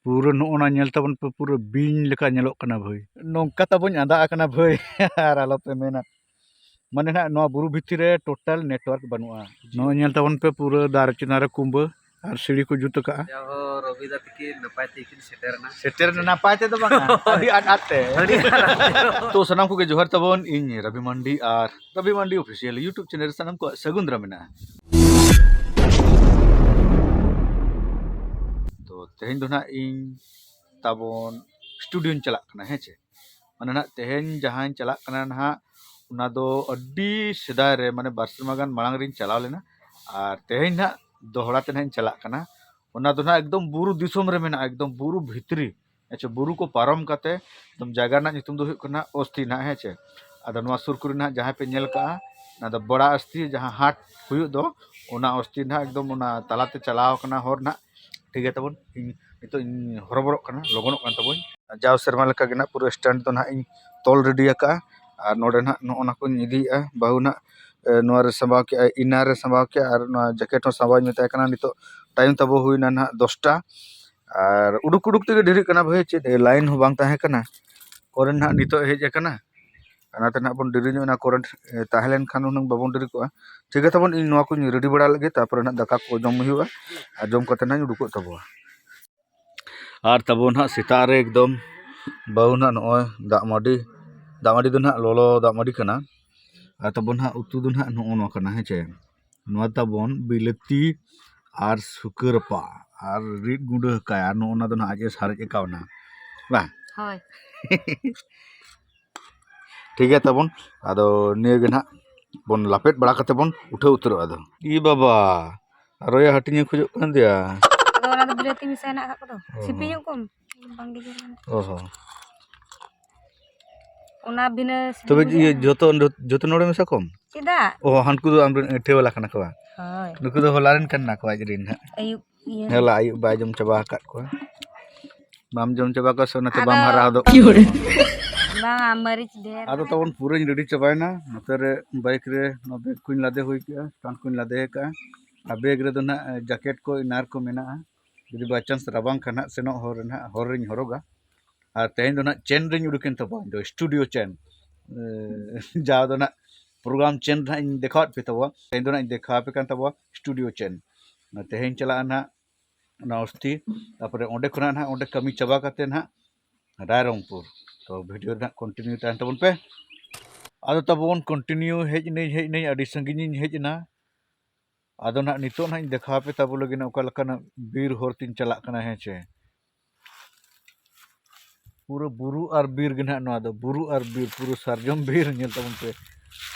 पूरा नोना नेल तबन पे पूरा बीन लेका नेलोक कना भाई नोंका तबन आदा कना भाई आर आलोपे मेना माने ना नो बुरु भितर रे टोटल नेटवर्क बनुआ नो नेल तबन पे पूरा दार चिनारे कुंबा और सीढ़ी को जुत का रविदा तकी नपाय तकी सेटर नपाय ते दो बांगा अभी आते तो सनाम को के जोहर तबन इन रवि मंडी और रवि मंडी ऑफिशियल यूट्यूब चैनल सनाम को सगुंद्रा मेना तो तेहन दो ना इन तबन स्टूडियो चला कना हेचे माने ना तेहन जहां चला कना ना उना दो अड्डी सेदाय रे माने बारसमागान मांग रिन चलाव लेना और तेहन ना दोहरा ते नहन चला कना उना दो ना एकदम बुरु दिसोम रे मेना एकदम बुरु भितरी हेचे बुरु को पारम काते एकदम जगह ना नितुम दो हुई कना अस्ति ना हेचे आदा नवा सुर कुरी ना जहां पे नेल का ना दो बड़ा अस्ति जहां हाट हुई दो उना अस्ति ना एकदम उना तलाते चलाव कना होर ना ठीक है तबन नितो हरबरक कना लगनक कान तबन जाव सेरमा लेका गे ना पूरा स्टैंड दो ना इन तोल रेडी का और नोडे ना नोना को इदीया बाहु ना नोरे संभाव के इनारे संभाव के और जैकेट हो संभाव में तकना नितो टाइम तबो हुईना ना 10टा और उडुक उडुक ते ढेरी कना भाई चे लाइन हो बांग ताहे कना कोरेन ना नितो हेज कना अनाते ना बन डेरी ना कोरेन ताहेलेन खान उन बाबन डेरी को ठीक है तबन इन नोआ को रेडी बड़ा लगे तापर ना दाका को जम हुआ और जम कते ना उडुक तबो और तबो ना सितारे एकदम बाहु ना नोय दामाडी दो ना लोलो दामाडी कना और तबन ना उतु दो ना नो कना हेचे नोआ तबन बिलती और सुकरपा और रिड गुंडा का नोना दो ना आज सारे कावना बा हाय ठीक है तबन आदो निये गे ना बन लापेट बड़ा कते बन उठे उतरो आदो ई बाबा रोया हटिने खोजो कन दिया आदो ओना दो बिलाती मिसा ना का दो सिपि ᱧᱚᱜ कम बांगे गे ओहो ओना बिना तबे ये जोतो नोडे मिसा कम चिदा ओ हानकु दो आम ठेवला कना को हाय नुकु दो होलारन कना को आजरिन हा आयुब ये हेला आयु बाय जम चबा काट को बाम जम चबा को सोनते बाम हरा दो bang meric der आदो तबन पूरा रेडी चबायना नतरे बाइक रे न बैग कुन लादे होई के स्टैंड कुन लादे का आ बैग रे दो ना जैकेट को इनार को मेना जदि बाय चांस राबांग खाना सेनो होर ना होर रिन हरोगा आ तेन दो ना चेन रिन उडुकेन तबा दो स्टूडियो चेन जा दो ना प्रोग्राम चेन ना इन देखात पे तबा तेन दो ना देखा पे कान तबा स्टूडियो चेन ना तेहन चला ना ना अस्ति तापरे ओंडे खना ना ओंडे कमी चबा काते ना रायरंगपुर तो वीडियो ना कंटिन्यू तहन तबन पे आदो तबन कंटिन्यू हेज नहीं अडी संगिनी हेज ना आदो ना नितो ना देखा पे तब लगे ना ओका लकना बीर होर तीन चला कना हेचे पूरा बुरु और बीर गे ना नो आदो बुरु और बीर पूरा सरजम बीर नेल तबन पे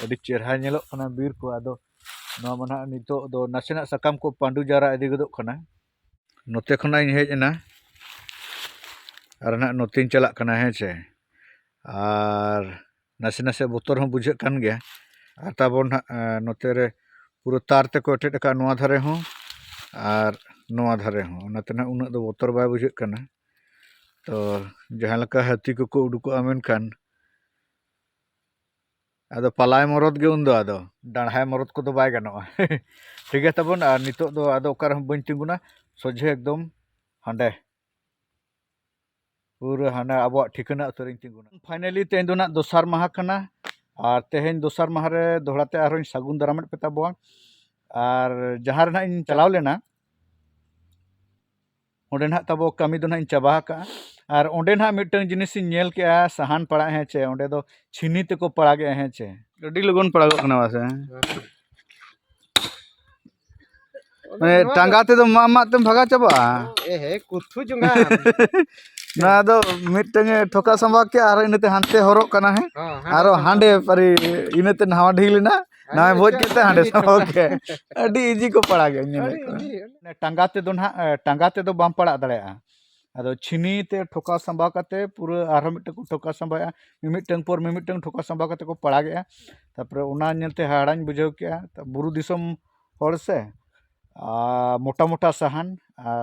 अडी चेहरा नेलो कना बीर को आदो नो मना नितो दो नासेना सकाम को पांडु जारा इदी गदो कना नोते खना हेज ना और ना नोतिन चला कना हेचे और नासे नासे बोतर हो बुझे कान गया और तबन नोते रे पूरा तार ते को एटेट का नोआ धारे हो और नोआ धारे हो नाते ना उना दो बोतर बाय बुझे कना तो जहां लका हाथी को उडुको आमेन कान आदो पलाय मरद गे उन दो आदो डाढ़ाय मरद को दो बाय गानोआ ठीक है तबन और नितो दो आदो ओकार बन तिंगुना सोझे एकदम हांडे पूरा हाना अब ठिकाना उतरिन तिंगुना फाइनली तेन दो ना दोसार माह कना और तेहन दोसार माह रे दोहराते आरोन सागुन दारामत पे तबो और जहां ना इन चलाव लेना ओंडे ना तबो कमी दो ना इन चबा का और ओंडे ना मिटन जिनिस नेल के सहान पड़ा है चे ओंडे दो छिनी ते को पड़ा गे है चे अडी लगन पड़ा कना वासे माने टांगा ते दो मामा ते भगा चबा ए हे कुथु जुंगा ना दो मिटंग ठोका संभा के आरो इनते हानते हरो कना है आरो हांडे परी इनते नावा ढीलना ना भोज के हांडे संभा के अडी इजी को पड़ा गया ने टांगा ते दो बाम पड़ा दड़ेया आदो छिनी ते ठोका संभा काते पूरा आरो मिटंग को ठोका संभाया मिमिटंग पर मिमिटंग ठोका संभा काते को पड़ा गया तापर उना नेलते हाड़ाñ बुझाव के बुरु दिसम होड़ से मोटा मोटा सहान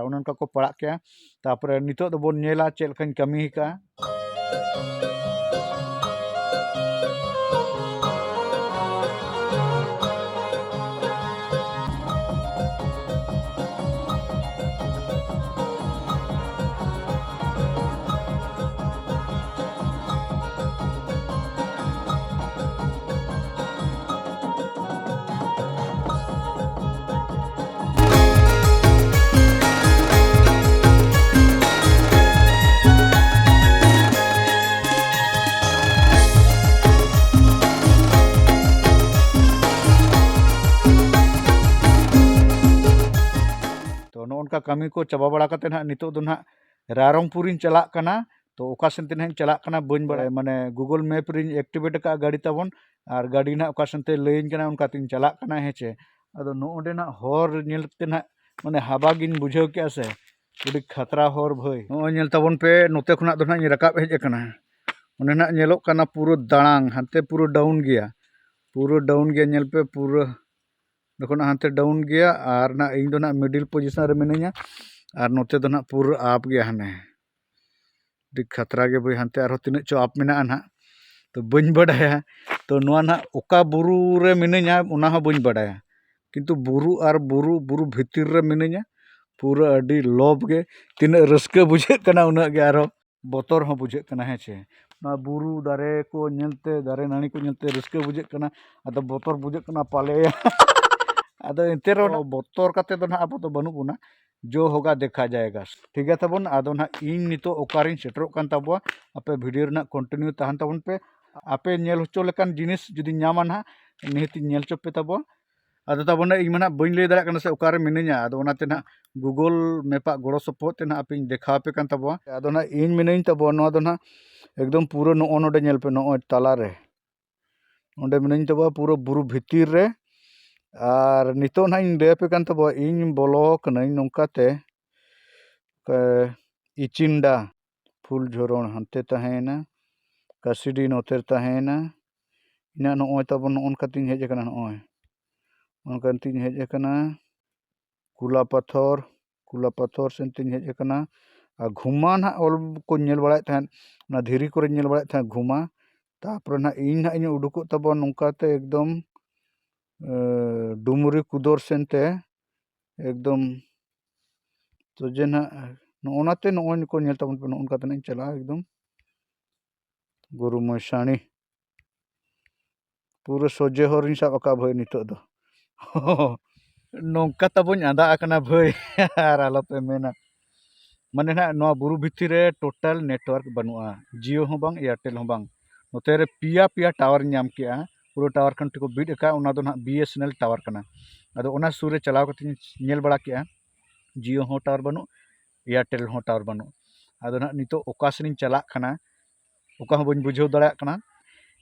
उनका को पड़ा के तापर नितो दो बोन नेला चेल कन कमी का kami ko chaba bada kate nah nitok do nah Rarongpurin chalak kana to oka sente nah chalak kana bañ baday mane Google Map rin activate ka gadi tabon ar gadi nah oka sente layin kana onka tin chalak kana hece ado no onde nah hor nyel te nah mane habagin bujhaw ke ase udi khatra hor bhai no nyel tabon pe note khona do nah rakap hej akana one nah nyelok kana puro darang hante puro down gya nyel pe puro देखो ना हांते down गया और ना इन दो ना middle position रे मिनैया और नोते दो ना पूरा आप गया हने दी खतरा गे भाई हांते आरो तिने चो आप मेना ना तो बñ बडाया तो नोआ ना ओका बुरु रे मिनैया उना हो बñ बडाया किंतु बुरु और बुरु भितिर रे मिनैया पूरा अडी लोभ गे तिने रस्के बुझे कना उना गे आरो बोतर हो बुझे कना हेचे ना बुरु दारे को नेलते दारे नानी को नेलते रस्के बुझे कना अदा बोतर बुझे कना पाले आदो इंतेरो बोतर काते दो ना अब तो बनु बुना जो होगा देखा जाएगा ठीक है तबन आदो ना इन नितो ओकारिन सेटरो कान तबवा आपे वीडियो ना कंटिन्यू तहन तबन पे आपे नेल होचो लेकान जिनिस जुदी न्यामा ना निहति नेल चोपे तबवा आदो तबन इन मना बइन लay दाड़ा कना से ओकारे मिनैया आदो ओनाते ना गूगल मैपा गड़ो सपोर्ट ते ना आपिन देखा पे कान तबवा आदो ना इन मिनैन तबवा नो दो ना एकदम पूरा नो नोडे नेल पे नो ताला रे ओंडे मिनैन तबवा पूरा बुरु भितिर रे और नितो ना इन लay पे कान तबवा इन बोलो कना नोंकाते इचिंडा फुल झोरण हंते तहेना कासिडी नोतेर तहेना इना नोय तबन ओनकातिन हेज कना नोय ओनकातिन हेज कना कुला पत्थर सेंतिन हेज कना आ घुमा ना ऑल को नेल बड़ाय तहन ना धीरी करे नेल बड़ाय तहन घुमा तापर ना इन ना इन उडुको तबन नोंकाते एकदम डुमरी कुदर सेंते एकदम तो जे ना नोनाते नोय को नेल तबन पे नोनकाते ना चला एकदम गुरु मैसाणी पूरा सोजे हरिन साब अका भाई नितो दो नोंका तबन आंदा आकना भाई आर आलोपे मेना माने ना नोआ बुरु भितिर रे टोटल नेटवर्क बनुआ जियो हो बांग एयरटेल हो बांग नोते रे पिया टावर नाम केआ पूरा टावर कन को बिड का उना दो ना बीएसएनएल टावर कना आदो ओना सुर रे चलाव कते नेल बड़ा केआ जियो हो टावर बनु एयरटेल हो टावर बनु आदो ना नितो ओकासनिन चला खाना ओका हो बन बुझाव दाड़ा कना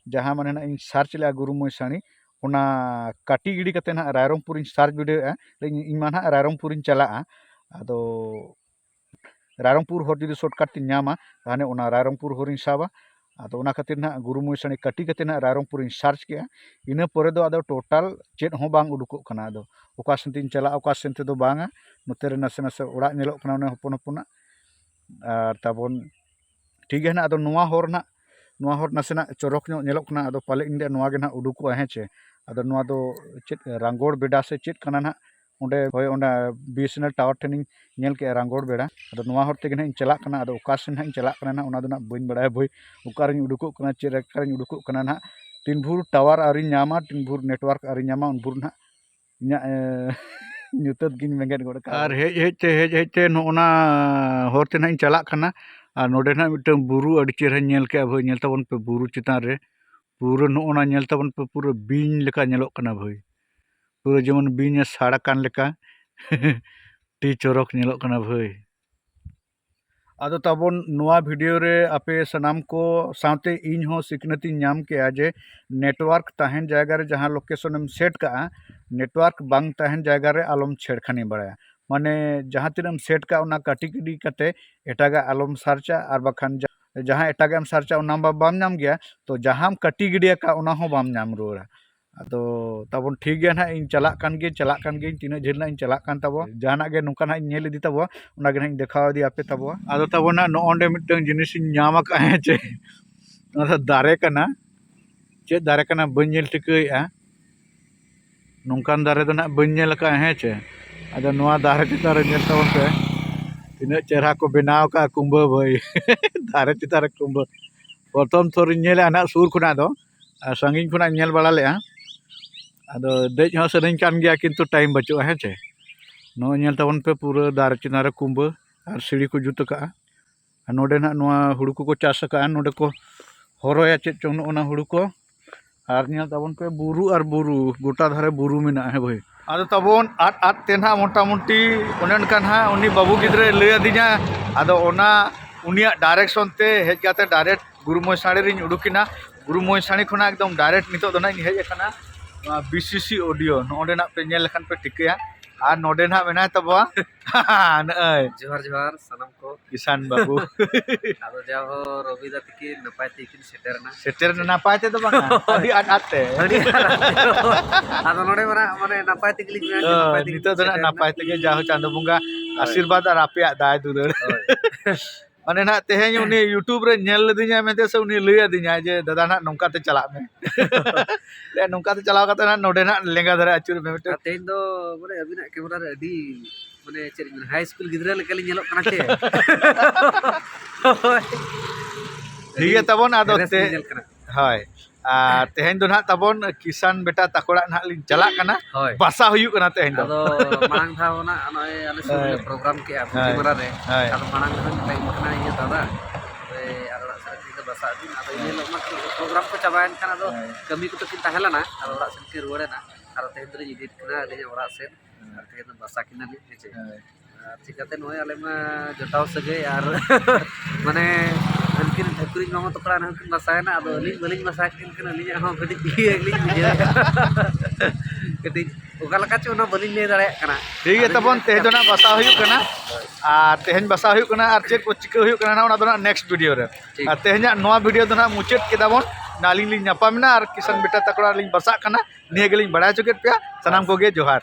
जहाँ माने ना इन सर्च ले गुरु मैसाणी ओना काटी गिडी कते ना रायरंगपुर इन सर्च वीडियो इन मा ना रायरंगपुर इन चला आदो रायरंगपुर हर जुदी शॉर्टकट तिन नामा ताने ओना रायरंगपुर हर इन साबा आदो ओना खातिर ना गुरु मैसाणी काटी कते ना रायरंगपुर इन सर्च के इना परे दो आदो टोटल चेट हो बांग उडुको कना आदो ओका सेंतिन चला ओका सेंते दो बांगा नोते रे नासे नासे ओड़ा नेलोक कना ओने हपन हपना आर ताबन ठीक है ना आदो नोआ हर नासेना चरक नो नेलोक कना आदो पाले इंडिया नोआ गे ना उडुको हेचे आदो नोआ दो चेत रांगोड़ बेडा से चेत कना ना ओंडे होय ओंडा बीएसएनएल टावर ठेनिंग नेल के रांगोड़ बेडा आदो नोआ हर तेगे ना इन चला कना आदो ओका सेन इन चला कना ना ओना दो ना बइन बड़ाय भई ओकारिन उडुको कना चेरकारिन उडुको कना ना तीन भूर टावर आरि न्यामा तीन भूर नेटवर्क आरि न्यामा उन भूर ना इना ᱧᱩᱛᱟᱹᱛ ᱜᱤᱧ ᱢᱮᱸᱜᱮᱫ ᱜᱚᱫ ᱠᱟᱜᱼᱟ ᱟᱨ ᱦᱮᱡ ᱛᱮ ᱱᱚᱜᱼᱚᱱᱟ ᱦᱚᱨ ᱛᱮ ᱱᱟᱦᱟᱜ ᱤᱧ ᱪᱟᱞᱟᱜ ᱠᱟᱱᱟ ᱟᱨ ᱱᱚᱰᱮ ᱱᱟᱦᱟᱜ ᱢᱤᱫᱴᱟᱝ ᱵᱩᱨᱩ ᱟᱹᱰᱤ ᱪᱮᱦᱨᱟᱧ ᱧᱮᱞ ᱠᱮᱜᱼᱟ ᱵᱷᱟᱹᱭ ᱧᱮᱞ ᱛᱟᱵᱚᱱ ᱯᱮ ᱵᱩᱨᱩ ᱪᱮᱛᱟᱱ ᱨᱮ पूरा नोना नेल तबन पे पूरा बीन लेका नेलोक कना भाई पूरा जेमन बीन साड़ा कान लेका टी चोरक नेलोक कना भाई आदो तबन नोआ वीडियो रे आपे सनाम को साथे इन हो सिकनती नाम के आजे नेटवर्क तहन जायगा रे जहां लोकेशन हम सेट का नेटवर्क बांग तहन जायगा रे आलम छेड़खानी बड़ाया माने जहां तिनम सेट का उना काटी किडी कते एटागा आलम सर्चा आर बखान जहां एटागा हम सर्चा उना बाम नाम गया तो जहां कटी गिडिया का उना हो बाम नाम रोरा आदो तबन ठीक गया ना इन चला कान गे तीना झेल ना इन चला कान तबो जहाना गे नुका ना नेल इदी तबो उना गे ना देखाव दी आपे तबो आदो तबो ना नो ओंडे मिटन जिनिस न्यामा का है चे ना दारे कना चे दारे कना बन नेल टिकैया नोंकान दारे दो ना बन नेल का है चे आदो नोआ दारे चितारे नेल तबन पे तीना चेहरा को बनाव का कुंभ भाई दारे चितारे कुंभ प्रथम थोर नेल ना सुर खुना दो संगिन खुना नेल बड़ा ले आदो देज हो सनኝ कान गया किंतु टाइम बचुआ है चे नो नेल तबन पे पूरा दार चिना रे कुंभ और सीढ़ी को जुत का नोडे ना नोआ हुड़ू को चाष का नोडे को हरोया चे चोन ओना हुड़ू को और नेल तबन पे बुरु और बुरु गोटा धारे बुरु मेना है भाई आदो तबोन आद तेना मोटामुटी उनका ना उनी बाबू गिद्रे लय दिना आदो ओना उनिया डायरेक्शन ते हेज काते डायरेक्ट गुरु मोयसाणी रिन उडुकिना गुरु मोयसाणी खना एकदम डायरेक्ट नितो दना हेज एकना बीसीसी ऑडियो नोडे ना पे नेल लखन पे टिकया आ नोडे ना मेना तबवा नय जोहार जोहार सनम को किसान बाबू आदो जाहो रविदा तकी नपाय तकिन सेटरना सेटर नापाय ते तो बांगा अभी आद ते आदो नोडे माने नपाय तकली नितो दना नापाय ते जाहो चांदो बुंगा आशीर्वाद और आपे दाय दुलर माने ना तेहें उनी यूट्यूब रे नेल लदिया मेते से उनी लय दिया जे दादा ना नोंका ते चला में ले नोंका ते चलाव कते ना नोडे ना लेंगा धरे अचुर में मिटे तेन दो माने अबिना कैमरा रे अडी माने चेर हाई स्कूल गिद्रा लेकली नेलो कना चे ठीक है तबन आदो ते नेल कना हाय तेहें दो ना तबन किसान बेटा तकोड़ा ना लिन चला कना बासा हुयु कना तेहें दो आदो मांग था ना नय आले सुले प्रोग्राम के कैमरा रे आदो मांग था टाइम कना ये दादा ए आरो सरती के बसा दिन आदो ये लोग मा प्रोग्राम को चाबायन कना दो कमी को तो किन ताहेला ना आरो ओरा सेन के रुवाड़े ना आरो तेहें दो इडिट कना ले ओरा सेन तेहें दो बसा किना ले हेचे चिकाते नय आले मा जटाव सगे यार माने उनकिन ठकुरी मामा तकड़ा उनकिन बसायना आदो अलिन बलिन बसा किन कना अलिन हो कटी अलिन बुझे कटी ओका लका चे ओना बलिन ले दाड़े कना ठीक है तबन तेहें दो ना बसा हुयु कना तेहें बसा हुयु कना आर चेक को चिका हुयु कना ना ओना दो ना नेक्स्ट वीडियो रे तेहें नोआ वीडियो दो ना मुचाद केदाबन नालिन लिन नापामना आर किसान बेटा तकड़ा लिन बसा कना निये गेलिन बड़ा चुकेत पे सनाम कोगे जोहार